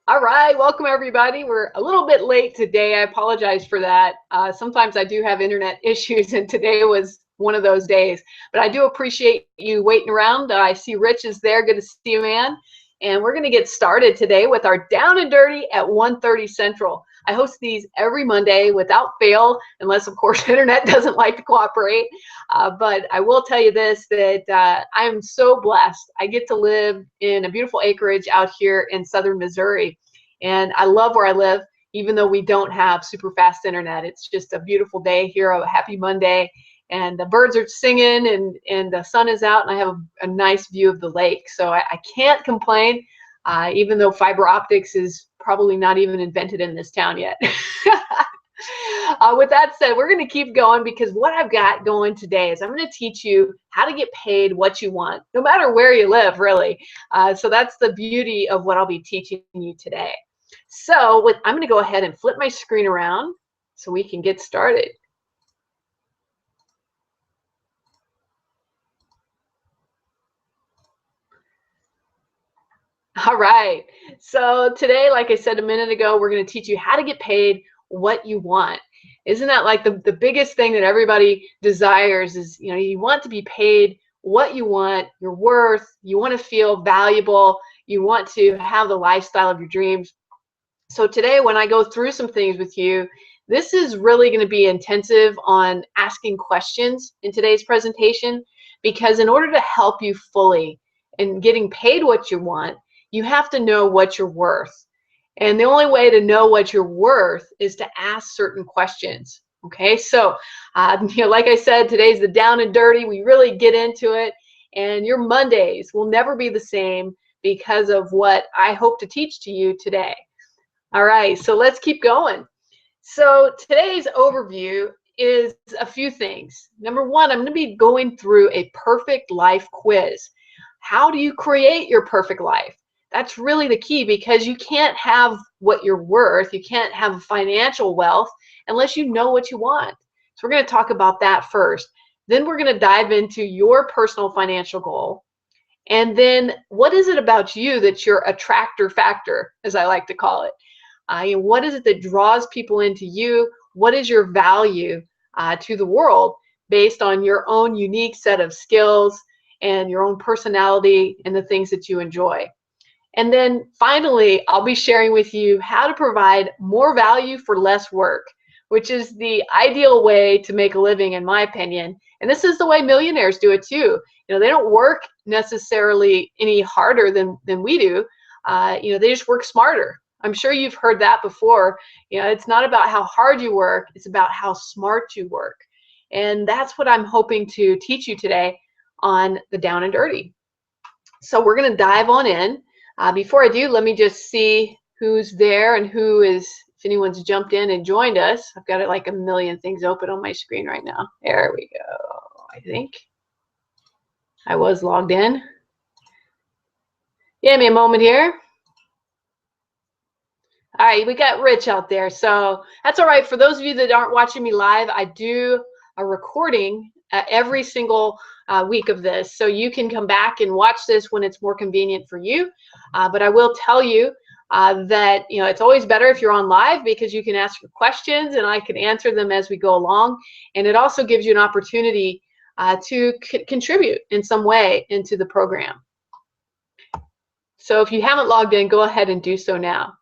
All right, welcome everybody. We're a little bit late today. I apologize for that. Sometimes I do have internet issues, and today was one of those days. But I do appreciate you waiting around. I see Rich is there. Good to see you, man. And we're going to get started today with our Down and Dirty at 1:30 Central. I host these every Monday without fail, unless, of course, internet doesn't like to cooperate. But I will tell you this, that I am so blessed. I get to live in a beautiful acreage out here in southern Missouri. And I love where I live, even though we don't have super fast internet. It's just a beautiful day here, a happy Monday. And the birds are singing and the sun is out, and I have a nice view of the lake. So I can't complain, even though fiber optics is probably not even invented in this town yet. With that said, we're going to keep going because what I've got going today is I'm going to teach you how to get paid what you want, no matter where you live, really. So that's the beauty of what I'll be teaching you today. So I'm going to go ahead and flip my screen around so we can get started. All right. So today, like I said a minute ago, we're going to teach you how to get paid what you want. Isn't that like the biggest thing that everybody desires is, you want to be paid what you want, your worth, you want to feel valuable, you want to have the lifestyle of your dreams. So today, when I go through some things with you, this is really going to be intensive on asking questions in today's presentation, because in order to help you fully in getting paid what you want, you have to know what you're worth. And the only way to know what you're worth is to ask certain questions. Okay, so like I said, today's the down and dirty. We really get into it, and your Mondays will never be the same because of what I hope to teach to you today. All right, so let's keep going. So today's overview is a few things. Number one, I'm going to be going through a perfect life quiz. How do you create your perfect life? That's really the key, because you can't have what you're worth, you can't have financial wealth unless you know what you want. So we're going to talk about that first. Then we're going to dive into your personal financial goal. And then what is it about you that's your attractor factor, as I like to call it? What is it that draws people into you? What is your value to the world based on your own unique set of skills and your own personality and the things that you enjoy? And then finally, I'll be sharing with you how to provide more value for less work, which is the ideal way to make a living, in my opinion. And this is the way millionaires do it too. They don't work necessarily any harder than we do. They just work smarter. I'm sure you've heard that before. It's not about how hard you work, it's about how smart you work. And that's what I'm hoping to teach you today on the Down and Dirty. So we're going to dive on in. Before I do, let me just see who's there and if anyone's jumped in and joined us. I've got like a million things open on my screen right now. There we go. I think I was logged in. Give me a moment here. All right, we got Rich out there, so that's all right. For those of you that aren't watching me live, I do a recording every single week of this, so you can come back and watch this when it's more convenient for you. But I will tell you that it's always better if you're on live, because you can ask your questions and I can answer them as we go along, and it also gives you an opportunity to contribute in some way into the program. So if you haven't logged in, go ahead and do so now.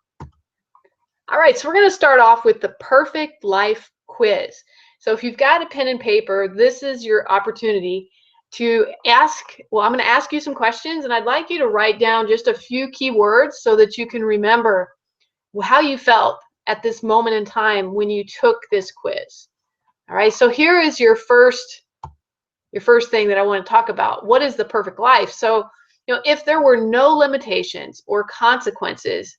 All right, so we're going to start off with the perfect life quiz. So if you've got a pen and paper, this is your opportunity to ask. Well, I'm going to ask you some questions, and I'd like you to write down just a few key words so that you can remember how you felt at this moment in time when you took this quiz. All right, so here is your first thing that I want to talk about. What is the perfect life? So, if there were no limitations or consequences,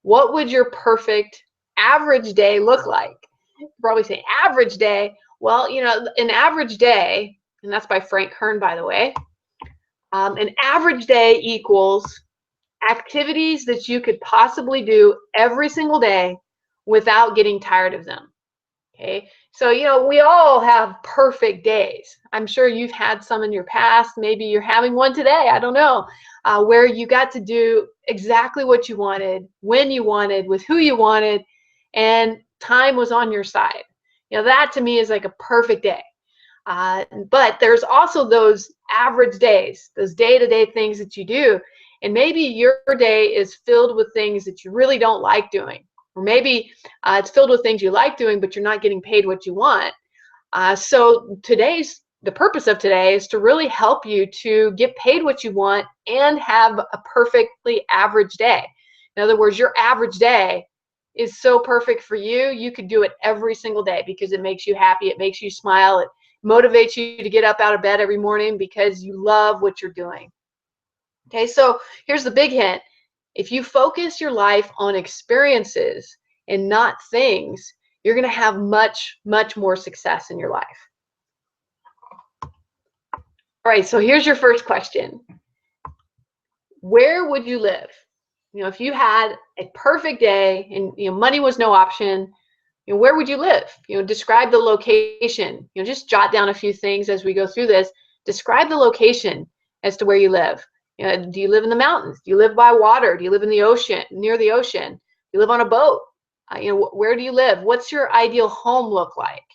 what would your perfect average day look like? You probably say average day. Well, an average day, and that's by Frank Kern, by the way, an average day equals activities that you could possibly do every single day without getting tired of them. Okay, so we all have perfect days. I'm sure you've had some in your past. Maybe you're having one today. I don't know, where you got to do exactly what you wanted, when you wanted, with who you wanted, and time was on your side. That to me is like a perfect day. But there's also those average days, those day-to-day things that you do. And maybe your day is filled with things that you really don't like doing. Or maybe it's filled with things you like doing, but you're not getting paid what you want. So the purpose of today is to really help you to get paid what you want and have a perfectly average day. In other words, your average day is so perfect for you, you could do it every single day because it makes you happy, it makes you smile, it motivates you to get up out of bed every morning because you love what you're doing. Okay, so here's the big hint. If you focus your life on experiences and not things, you're going to have much, much more success in your life. All right, so here's your first question. Where would you live? If you had a perfect day and money was no option, where would you live? Describe the location. Just jot down a few things as we go through this. Describe the location as to where you live. Do you live in the mountains? Do you live by water? Do you live in the ocean, near the ocean? Do you live on a boat? Where do you live? What's your ideal home look like?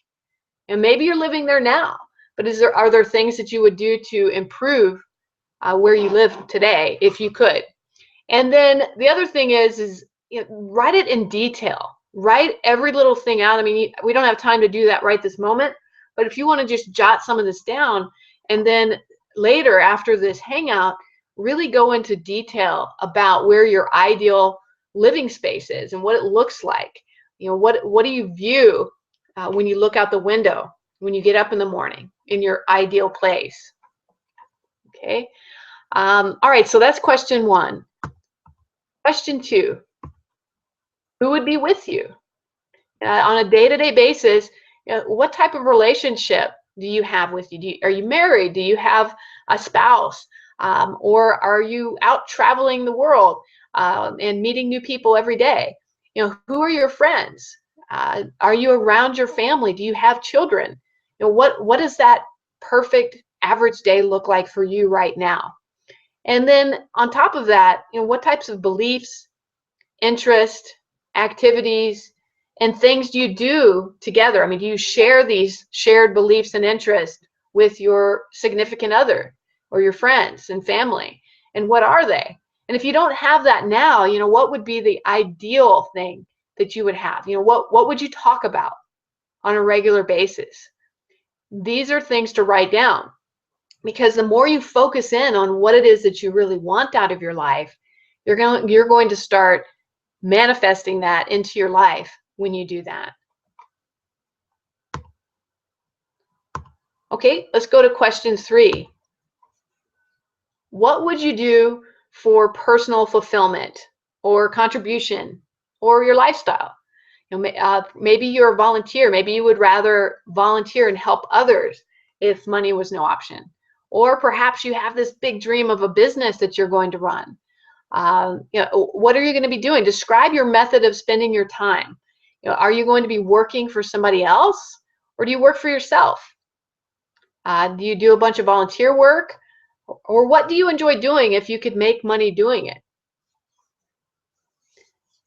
And maybe you're living there now, but are there things that you would do to improve where you live today if you could? And then the other thing is write it in detail. Write every little thing out. I mean, we don't have time to do that right this moment, but if you want to just jot some of this down, and then later after this hangout, really go into detail about where your ideal living space is and what it looks like. What do you view when you look out the window, when you get up in the morning in your ideal place? Okay. All right, so that's question one. Question two, who would be with you? On a day-to-day basis, what type of relationship do you have with you? Are you married? Do you have a spouse? Or are you out traveling the world and meeting new people every day? Who are your friends? Are you around your family? Do you have children? What does that perfect average day look like for you right now? And then on top of that, what types of beliefs, interests, activities, and things do you do together? I mean, do you share these shared beliefs and interests with your significant other or your friends and family? And what are they? And if you don't have that now, what would be the ideal thing that you would have? What would you talk about on a regular basis? These are things to write down, because the more you focus in on what it is that you really want out of your life, you're going to start manifesting that into your life when you do that. Okay, let's go to question three. What would you do for personal fulfillment or contribution or your lifestyle? Maybe you're a volunteer. Maybe you would rather volunteer and help others if money was no option. Or perhaps you have this big dream of a business that you're going to run. What are you going to be doing? Describe your method of spending your time. Are you going to be working for somebody else, or do you work for yourself? Do you do a bunch of volunteer work, or what do you enjoy doing if you could make money doing it?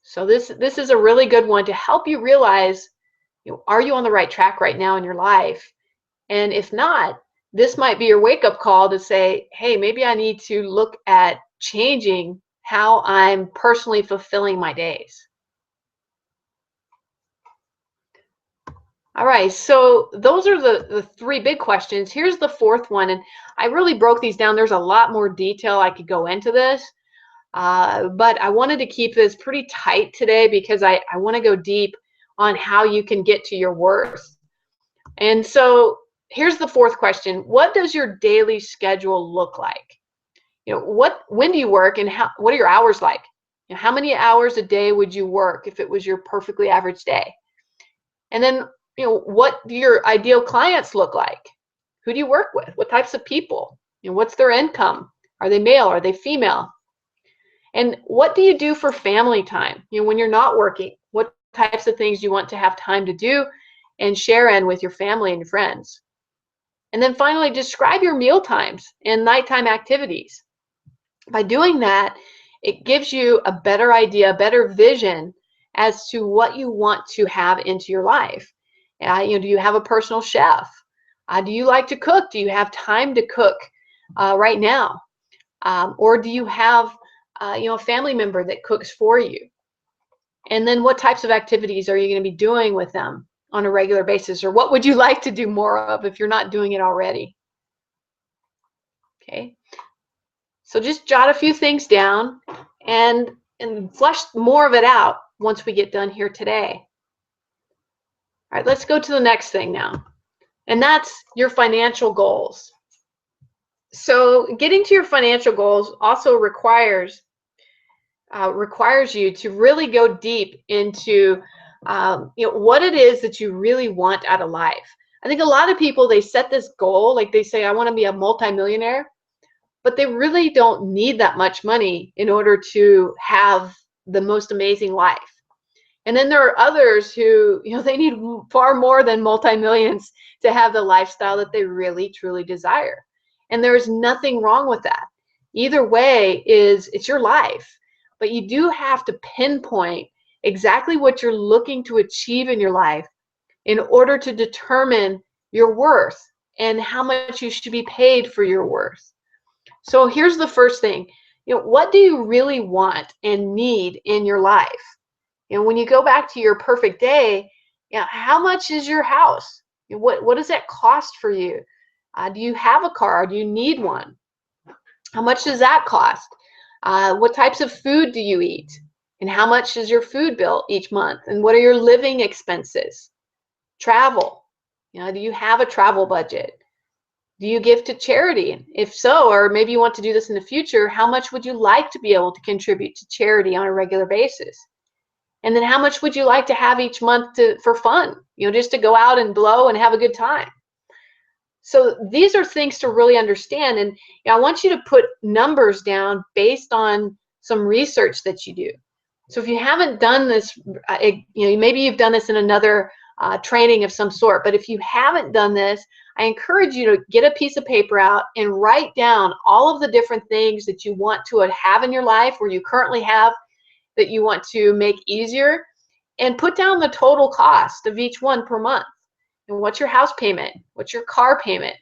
So this is a really good one to help you realize, are you on the right track right now in your life? And if not, this might be your wake-up call to say, hey, maybe I need to look at changing how I'm personally fulfilling my days. All right, so those are the three big questions. Here's the fourth one, and I really broke these down. There's a lot more detail I could go into this, but I wanted to keep this pretty tight today because I want to go deep on how you can get to your worth. And so here's the fourth question. What does your daily schedule look like? When do you work, and what are your hours like? How many hours a day would you work if it was your perfectly average day? And then, what do your ideal clients look like? Who do you work with? What types of people? What's their income? Are they male? Are they female? And what do you do for family time? When you're not working, what types of things do you want to have time to do? and share in with your family and your friends. And then finally, describe your meal times and nighttime activities. By doing that, it gives you a better idea, a better vision as to what you want to have into your life. Do you have a personal chef? Do you like to cook? Do you have time to cook right now? Or do you have a family member that cooks for you? And then what types of activities are you going to be doing with them on a regular basis? Or what would you like to do more of if you're not doing it already? Okay. So just jot a few things down and flesh more of it out once we get done here today. All right, let's go to the next thing now. And that's your financial goals. So getting to your financial goals also requires you to really go deep into what it is that you really want out of life. I think a lot of people, they set this goal, like they say, I want to be a multimillionaire, but they really don't need that much money in order to have the most amazing life. And then there are others who, they need far more than multi-millions to have the lifestyle that they really, truly desire. And there's nothing wrong with that. Either way it's your life. But you do have to pinpoint exactly what you're looking to achieve in your life in order to determine your worth and how much you should be paid for your worth. So here's the first thing. What do you really want and need in your life? When you go back to your perfect day, how much is your house? What does that cost for you? Do you have a car? Do you need one? How much does that cost? What types of food do you eat? And how much is your food bill each month? And what are your living expenses? Travel. Do you have a travel budget? Do you give to charity? If so, or maybe you want to do this in the future, how much would you like to be able to contribute to charity on a regular basis? And then how much would you like to have each month for fun? Just to go out and blow and have a good time. So these are things to really understand. And I want you to put numbers down based on some research that you do. So if you haven't done this, maybe you've done this in another training of some sort, but if you haven't done this, I encourage you to get a piece of paper out and write down all of the different things that you want to have in your life, or you currently have, that you want to make easier, and put down the total cost of each one per month. And what's your house payment? What's your car payment?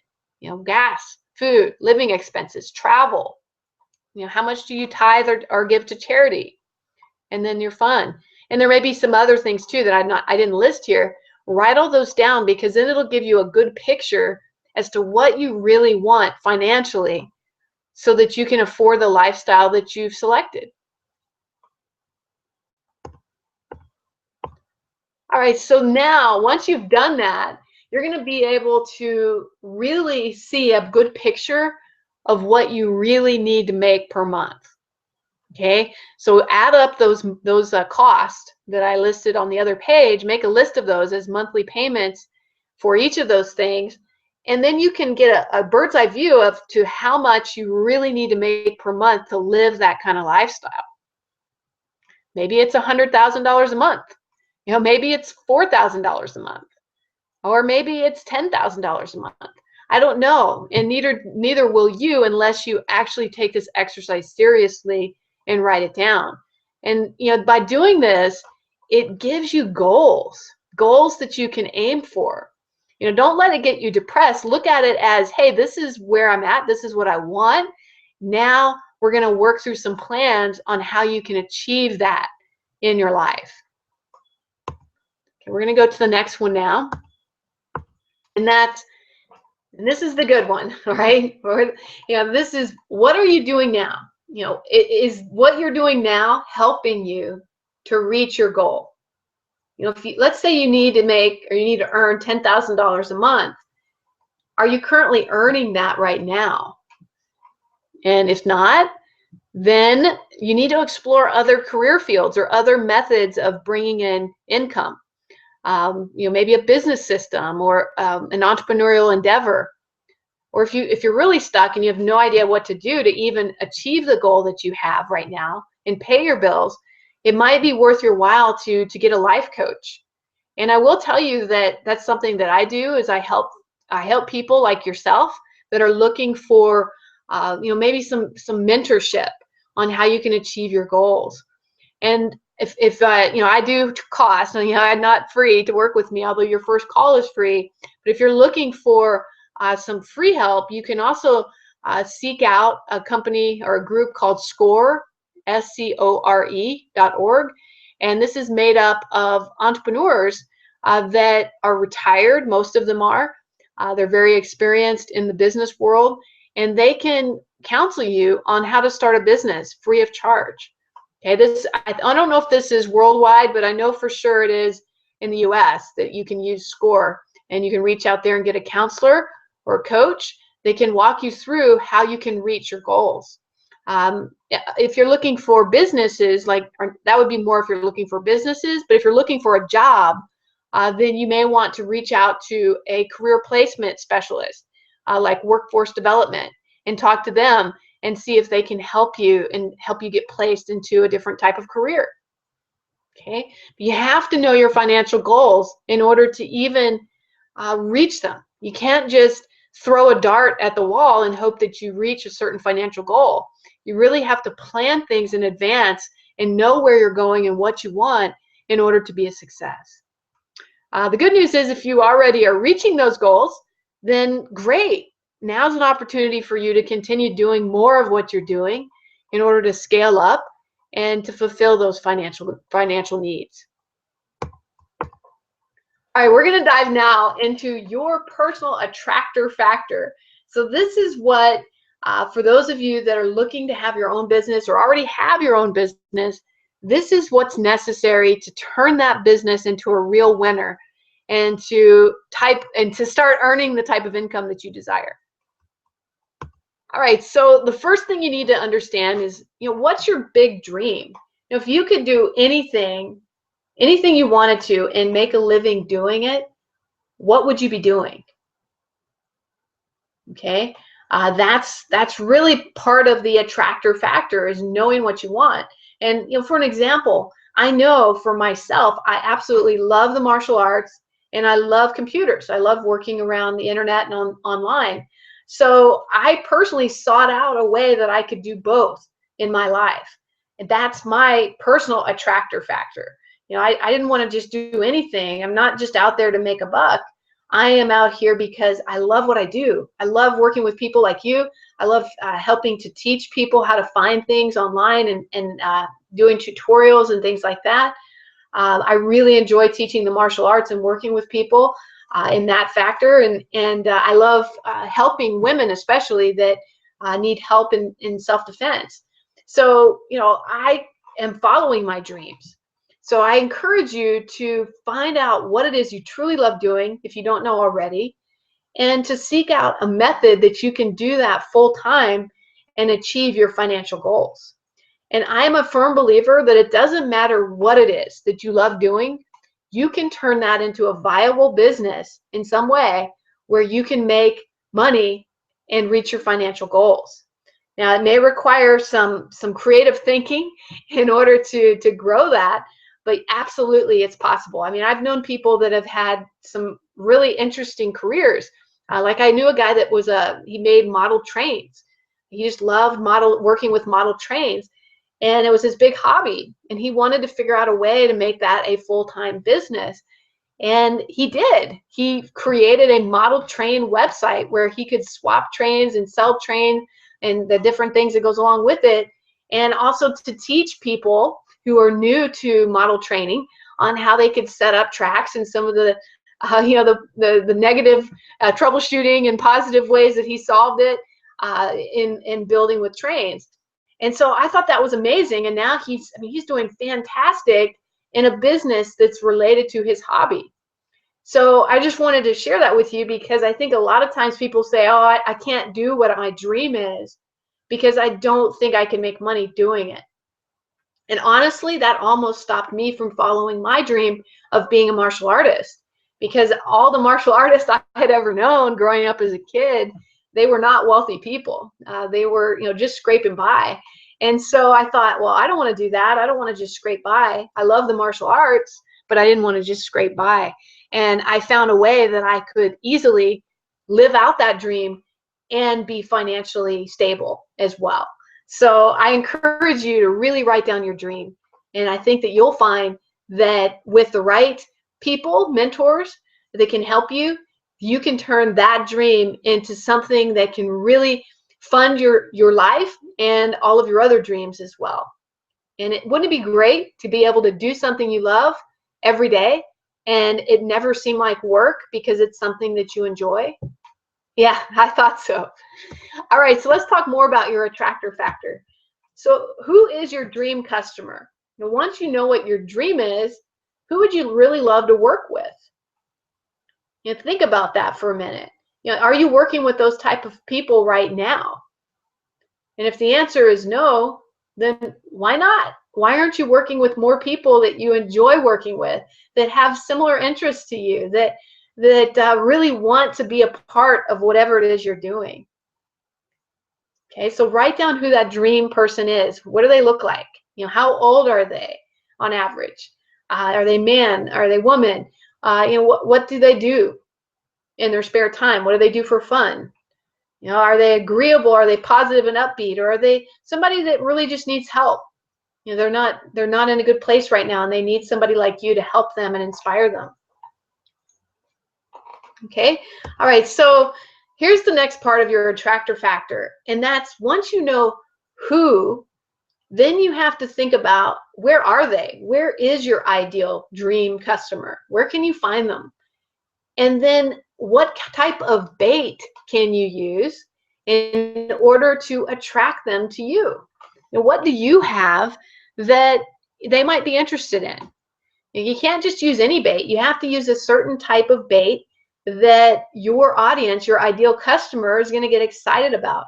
Gas, food, living expenses, travel. How much do you tithe or give to charity? And then your fun. And there may be some other things too that I didn't list here. Write all those down, because then it'll give you a good picture as to what you really want financially, so that you can afford the lifestyle that you've selected. All right, so now once you've done that, you're going to be able to really see a good picture of what you really need to make per month. Okay, so add up those costs that I listed on the other page, make a list of those as monthly payments for each of those things, and then you can get a bird's eye view of to how much you really need to make per month to live that kind of lifestyle. Maybe it's $100,000 a month. Maybe it's $4,000 a month, or maybe it's $10,000 a month. I don't know, and neither will you unless you actually take this exercise seriously and write it down. And by doing this, it gives you goals that you can aim for. Don't let it get you depressed. Look at it as, hey, this is where I'm at. This is what I want. Now we're going to work through some plans on how you can achieve that in your life. Okay, we're going to go to the next one now. And this is the good one, all right? This is, what are you doing now? Is what you're doing now helping you to reach your goal? Let's say you need to earn $10,000 a month. Are you currently earning that right now? And if not, then you need to explore other career fields or other methods of bringing in income. Maybe a business system or an entrepreneurial endeavor. Or if you're really stuck and you have no idea what to do to even achieve the goal that you have right now and pay your bills, it might be worth your while to get a life coach And I will tell you that that's something that I do is I help people like yourself that are looking for maybe some mentorship on how you can achieve your goals. And if I do cost, and I'm not free to work with me, although your first call is free. But if you're looking for some free help, you can also seek out a company or a group called SCORE, SCORE.org. And this is made up of entrepreneurs that are retired. Most of them are. They're very experienced in the business world, and they can counsel you on how to start a business free of charge. Okay, I don't know if this is worldwide, but I know for sure it is in the US that you can use SCORE, and you can reach out there and get a counselor or a coach. They can walk you through how you can reach your goals. If you're looking for businesses, that would be more if you're looking for businesses, but if you're looking for a job, then you may want to reach out to a career placement specialist like workforce development and talk to them and see if they can help you get placed into a different type of career. Okay, you have to know your financial goals in order to even reach them. You can't just throw a dart at the wall and hope that you reach a certain financial goal. You really have to plan things in advance and know where you're going and what you want in order to be a success. The good news is if you already are reaching those goals, then great. Now's an opportunity for you to continue doing more of what you're doing in order to scale up and to fulfill those financial needs. All right, we're going to dive now into your personal attractor factor. So this is what, for those of you that are looking to have your own business or already have your own business, this is what's necessary to turn that business into a real winner and to start earning the type of income that you desire. All right, so the first thing you need to understand is, what's your big dream? If you could do anything you wanted to and make a living doing it, what would you be doing? Okay, that's really part of the attractor factor, is knowing what you want. And for an example, I know for myself, I absolutely love the martial arts and I love computers. I love working around the internet and online. So I personally sought out a way that I could do both in my life. And that's my personal attractor factor. I didn't want to just do anything. I'm not just out there to make a buck. I am out here because I love what I do. I love working with people like you. I love helping to teach people how to find things online and doing tutorials and things like that. I really enjoy teaching the martial arts and working with people in that factor. And I love helping women, especially that need help in self-defense. So, I am following my dreams. So I encourage you to find out what it is you truly love doing, if you don't know already, and to seek out a method that you can do that full time and achieve your financial goals. And I am a firm believer that it doesn't matter what it is that you love doing, you can turn that into a viable business in some way where you can make money and reach your financial goals. Now, it may require some creative thinking in order to grow that, but absolutely it's possible. I mean, I've known people that have had some really interesting careers. Like I knew a guy that he made model trains. He just loved working with model trains. And it was his big hobby. And he wanted to figure out a way to make that a full-time business. And he did. He created a model train website where he could swap trains and sell trains and the different things that goes along with it. And also to teach people who are new to model training on how they could set up tracks and some of the the negative troubleshooting and positive ways that he solved it in building with trains. And so I thought that was amazing. And now he's doing fantastic in a business that's related to his hobby. So I just wanted to share that with you because I think a lot of times people say, oh, I can't do what my dream is because I don't think I can make money doing it. And honestly, that almost stopped me from following my dream of being a martial artist, because all the martial artists I had ever known growing up as a kid, they were not wealthy people. They were, just scraping by. And so I thought, well, I don't want to do that. I don't want to just scrape by. I love the martial arts, but I didn't want to just scrape by. And I found a way that I could easily live out that dream and be financially stable as well. So I encourage you to really write down your dream. And I think that you'll find that with the right people, mentors that can help you, you can turn that dream into something that can really fund your life and all of your other dreams as well. And wouldn't it be great to be able to do something you love every day and it never seem like work because it's something that you enjoy? Yeah, I thought so. All right, so let's talk more about your attractor factor. So who is your dream customer? Now, once you know what your dream is, who would you really love to work with? Think about that for a minute. Are you working with those type of people right now? And if the answer is no, then why not? Why aren't you working with more people that you enjoy working with, that have similar interests to you, that really want to be a part of whatever it is you're doing? Okay, so write down who that dream person is. What do they look like? How old are they on average? Are they man? Are they woman? What do they do in their spare time? What do they do for fun? Are they agreeable? Are they positive and upbeat? Or are they somebody that really just needs help? They're not in a good place right now, and they need somebody like you to help them and inspire them. Okay, all right, so here's the next part of your attractor factor, and that's once you know who, then you have to think about where are they? Where is your ideal dream customer? Where can you find them? And then what type of bait can you use in order to attract them to you? What do you have that they might be interested in? You can't just use any bait. You have to use a certain type of bait that your audience, your ideal customer, is going to get excited about.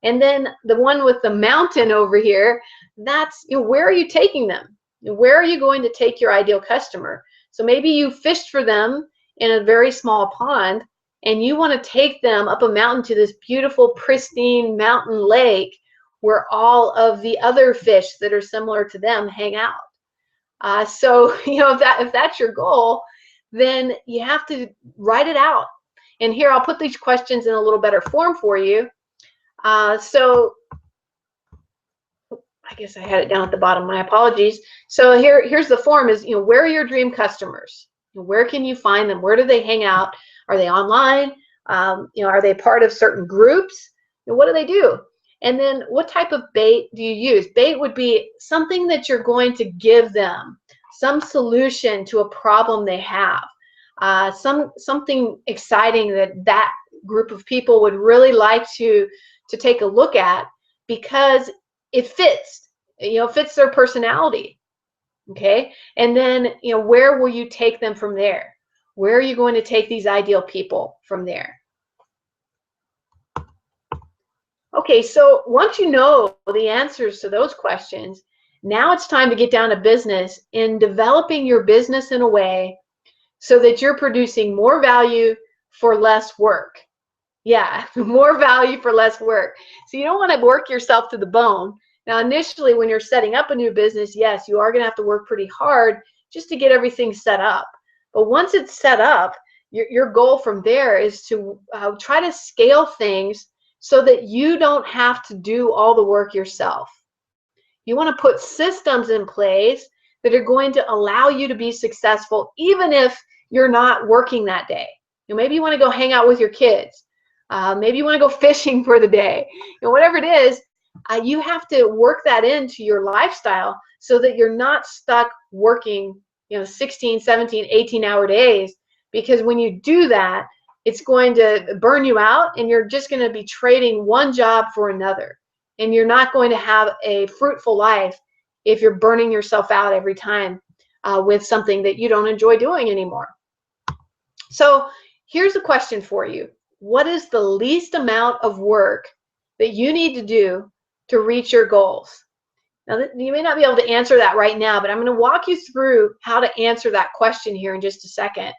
And then the one with the mountain over here, that's, where are you taking them? Where are you going to take your ideal customer? So maybe you fished for them in a very small pond, and you want to take them up a mountain to this beautiful, pristine mountain lake where all of the other fish that are similar to them hang out. So if that's your goal, then you have to write it out. And here I'll put these questions in a little better form for you. So I guess I had it down at the bottom. My apologies. So here's the form: is where are your dream customers? Where can you find them? Where do they hang out? Are they online? Are they part of certain groups? What do they do? And then what type of bait do you use? Bait would be something that you're going to give them, some solution to a problem they have, something exciting that group of people would really like to take a look at because it fits, fits their personality. Okay, and then where will you take them from there? Where are you going to take these ideal people from there? Okay, so once you know the answers to those questions, now it's time to get down to business in developing your business in a way so that you're producing more value for less work. Yeah, more value for less work. So you don't want to work yourself to the bone. Now, initially, when you're setting up a new business, yes, you are going to have to work pretty hard just to get everything set up. But once it's set up, your goal from there is to try to scale things so that you don't have to do all the work yourself. You want to put systems in place that are going to allow you to be successful even if you're not working that day. Maybe you want to go hang out with your kids. Maybe you want to go fishing for the day. Whatever it is, you have to work that into your lifestyle so that you're not stuck working 16, 17, 18-hour days, because when you do that, it's going to burn you out and you're just going to be trading one job for another. And you're not going to have a fruitful life if you're burning yourself out every time with something that you don't enjoy doing anymore. So here's a question for you. What is the least amount of work that you need to do to reach your goals? Now, you may not be able to answer that right now, but I'm going to walk you through how to answer that question here in just a second.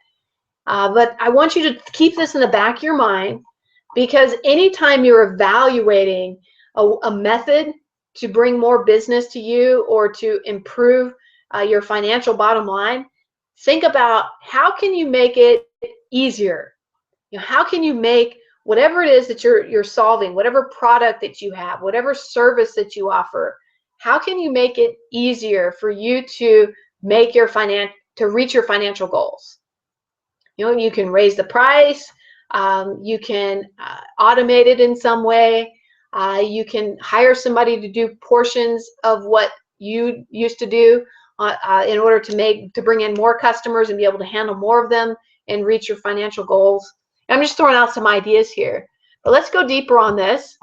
But I want you to keep this in the back of your mind, because anytime you're evaluating a method to bring more business to you or to improve your financial bottom line, think about how can you make it easier. How can you make whatever it is that you're solving, whatever product that you have, whatever service that you offer, how can you make it easier for you to make your to reach your financial goals? You can raise the price, you can automate it in some way, you can hire somebody to do portions of what you used to do in order to bring in more customers and be able to handle more of them and reach your financial goals. I'm just throwing out some ideas here, but let's go deeper on this.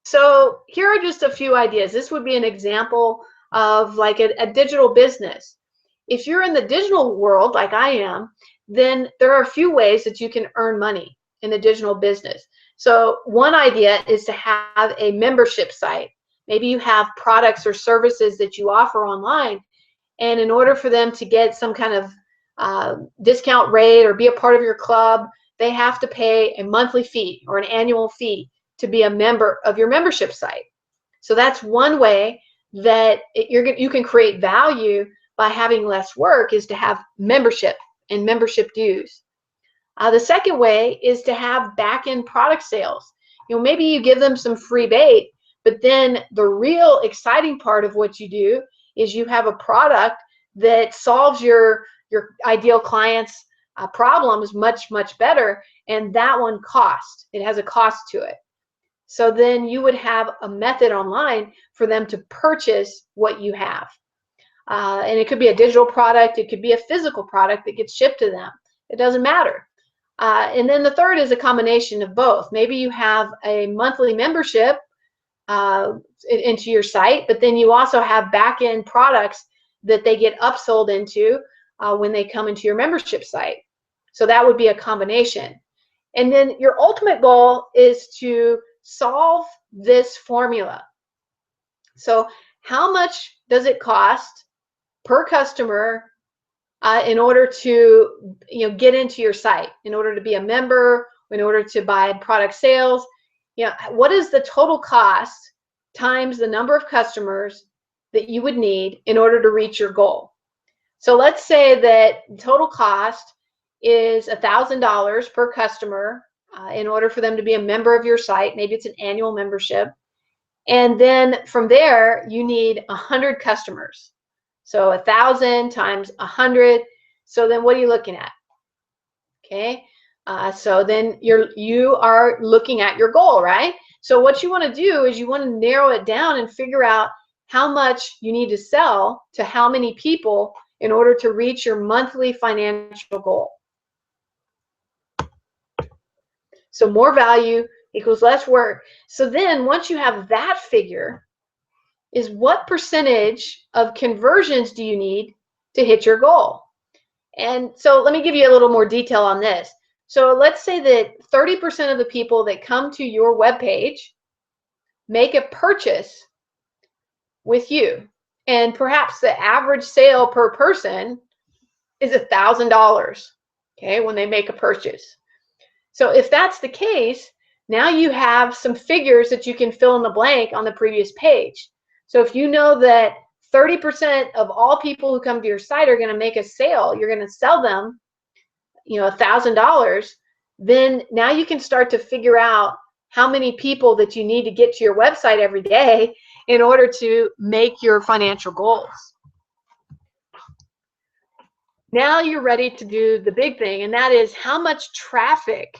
So here are just a few ideas. This would be an example of like a digital business. If you're in the digital world like I am, then there are a few ways that you can earn money in the digital business. So one idea is to have a membership site. Maybe you have products or services that you offer online, and in order for them to get some kind of discount rate or be a part of your club, they have to pay a monthly fee or an annual fee to be a member of your membership site. So that's one way that you can create value by having less work, is to have membership and membership dues. The second way is to have back-end product sales. Maybe you give them some free bait, but then the real exciting part of what you do is you have a product that solves your ideal client's problems much, much better, and that one costs. It has a cost to it. So then you would have a method online for them to purchase what you have. And it could be a digital product, it could be a physical product that gets shipped to them. It doesn't matter. And then the third is a combination of both. Maybe you have a monthly membership into your site, but then you also have back-end products that they get upsold into when they come into your membership site. So that would be a combination. And then your ultimate goal is to solve this formula. So how much does it cost per customer in order to get into your site, in order to be a member, in order to buy product sales? What is the total cost times the number of customers that you would need in order to reach your goal? So let's say that total cost is $1,000 per customer in order for them to be a member of your site. Maybe it's an annual membership. And then from there, you need 100 customers. So 1,000 times 100. So then what are you looking at? Okay. So then you are looking at your goal, right? So what you want to do is you want to narrow it down and figure out how much you need to sell to how many people in order to reach your monthly financial goal. So more value equals less work. So then once you have that figure, is what percentage of conversions do you need to hit your goal? And so let me give you a little more detail on this. So let's say that 30% of the people that come to your webpage make a purchase with you. And perhaps the average sale per person is $1,000, okay, when they make a purchase. So if that's the case, now you have some figures that you can fill in the blank on the previous page. So if you know that 30% of all people who come to your site are going to make a sale, you're going to sell them, $1,000, then now you can start to figure out how many people that you need to get to your website every day in order to make your financial goals. Now you're ready to do the big thing, and that is how much traffic,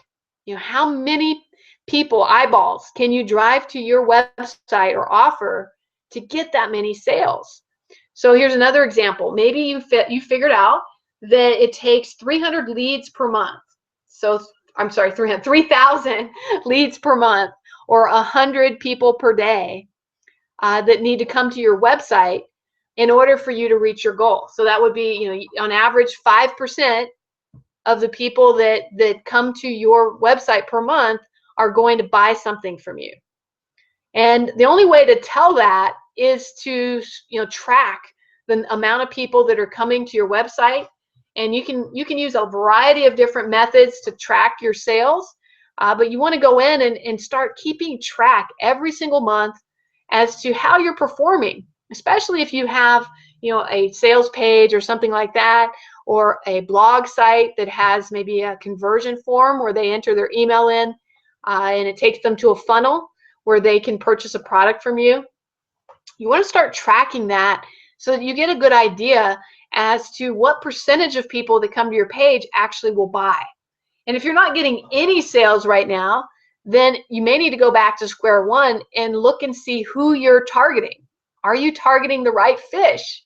how many people, eyeballs, can you drive to your website or offer to get that many sales? So here's another example. Maybe you figured out that it takes 300 leads per month. So I'm sorry, 3,000 leads per month, or 100 people per day that need to come to your website in order for you to reach your goal. So that would be, on average, 5% of the people that come to your website per month are going to buy something from you. And the only way to tell that is to track the amount of people that are coming to your website. And you can use a variety of different methods to track your sales, but you want to go in and start keeping track every single month as to how you're performing, especially if you have a sales page or something like that, or a blog site that has maybe a conversion form where they enter their email in, and it takes them to a funnel where they can purchase a product from you. You want to start tracking that so that you get a good idea as to what percentage of people that come to your page actually will buy. And if you're not getting any sales right now, then you may need to go back to square one and look and see who you're targeting. Are you targeting the right fish?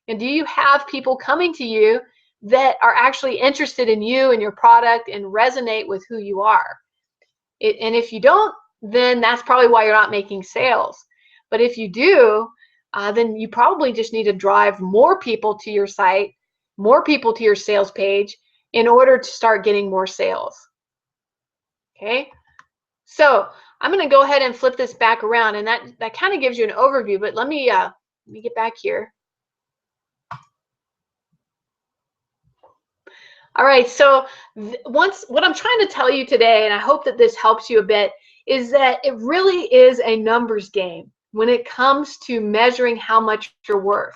And do you have people coming to you that are actually interested in you and your product and resonate with who you are? And if you don't, then that's probably why you're not making sales. But if you do, then you probably just need to drive more people to your site, more people to your sales page in order to start getting more sales. Okay, so I'm going to go ahead and flip this back around, and that kind of gives you an overview. But let me get back here. All right, so what I'm trying to tell you today, and I hope that this helps you a bit, is that it really is a numbers game when it comes to measuring how much you're worth.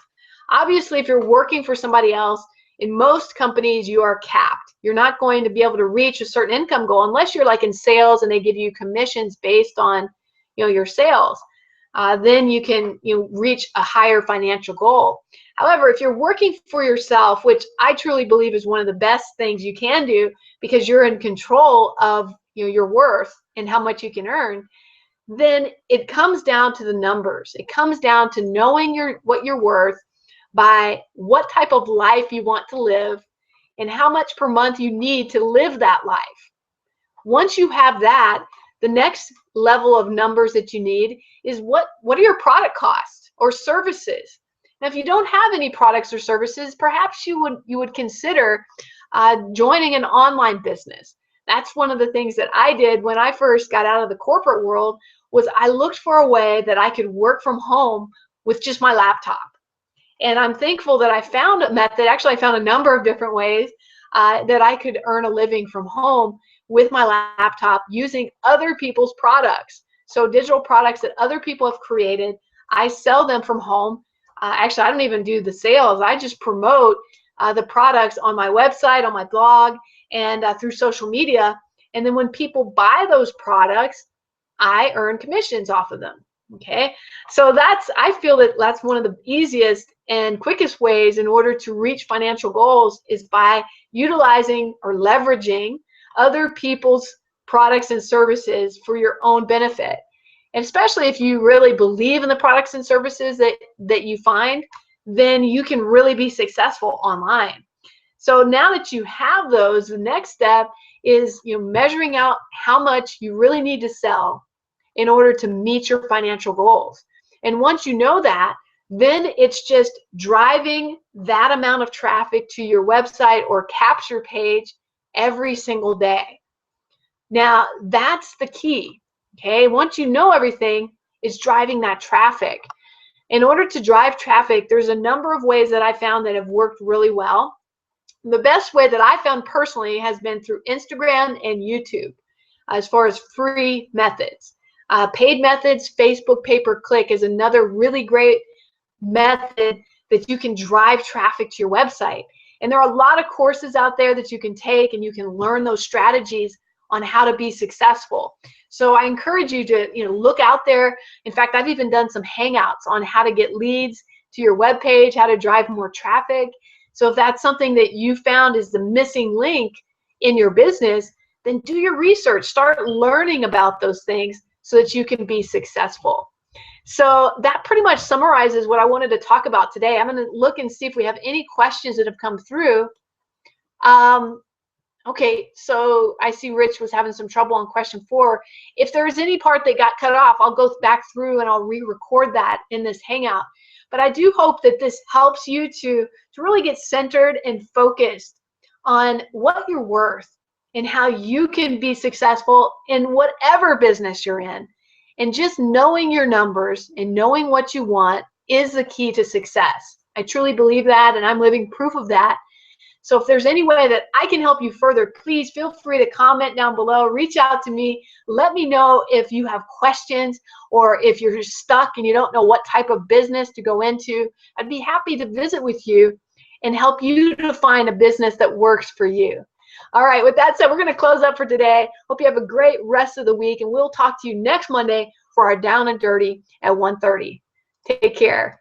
Obviously, if you're working for somebody else, in most companies, you are capped. You're not going to be able to reach a certain income goal unless you're like in sales and they give you commissions based on your sales. Then you can reach a higher financial goal. However, if you're working for yourself, which I truly believe is one of the best things you can do because you're in control of your worth and how much you can earn, then it comes down to the numbers. It comes down to knowing what you're worth by what type of life you want to live and how much per month you need to live that life. Once you have that, the next level of numbers that you need is what are your product costs or services. Now, if you don't have any products or services, perhaps you would consider joining an online business. That's one of the things that I did when I first got out of the corporate world. Was I looked for a way that I could work from home with just my laptop. And I'm thankful that I found a method. Actually, I found a number of different ways that I could earn a living from home with my laptop using other people's products. So digital products that other people have created, I sell them from home. Actually, I don't even do the sales. I just promote the products on my website, on my blog, and through social media. And then when people buy those products, I earn commissions off of them. Okay, so I feel that that's one of the easiest and quickest ways in order to reach financial goals is by utilizing or leveraging other people's products and services for your own benefit. And especially if you really believe in the products and services that you find, then you can really be successful online. So now that you have those, the next step is measuring out how much you really need to sell in order to meet your financial goals. And once you know that, then it's just driving that amount of traffic to your website or capture page every single day. Now, that's the key. Okay, once you know everything, it's driving that traffic. In order to drive traffic, there's a number of ways that I found that have worked really well. The best way that I found personally has been through Instagram and YouTube as far as free methods. Paid methods, Facebook pay-per-click is another really great method that you can drive traffic to your website. And there are a lot of courses out there that you can take and you can learn those strategies on how to be successful. So I encourage you to look out there. In fact, I've even done some hangouts on how to get leads to your webpage, how to drive more traffic. So if that's something that you found is the missing link in your business, then do your research. Start learning about those things so that you can be successful. So that pretty much summarizes what I wanted to talk about today. I'm going to look and see if we have any questions that have come through. Okay, so I see Rich was having some trouble on question 4. If there's any part that got cut off, I'll go back through and I'll re-record that in this Hangout. But I do hope that this helps you to really get centered and focused on what you're worth and how you can be successful in whatever business you're in. And just knowing your numbers and knowing what you want is the key to success. I truly believe that, and I'm living proof of that. So if there's any way that I can help you further, please feel free to comment down below, reach out to me, let me know if you have questions or if you're stuck and you don't know what type of business to go into. I'd be happy to visit with you and help you to find a business that works for you. All right, with that said, we're going to close up for today. Hope you have a great rest of the week, and we'll talk to you next Monday for our Down and Dirty at 1:30. Take care.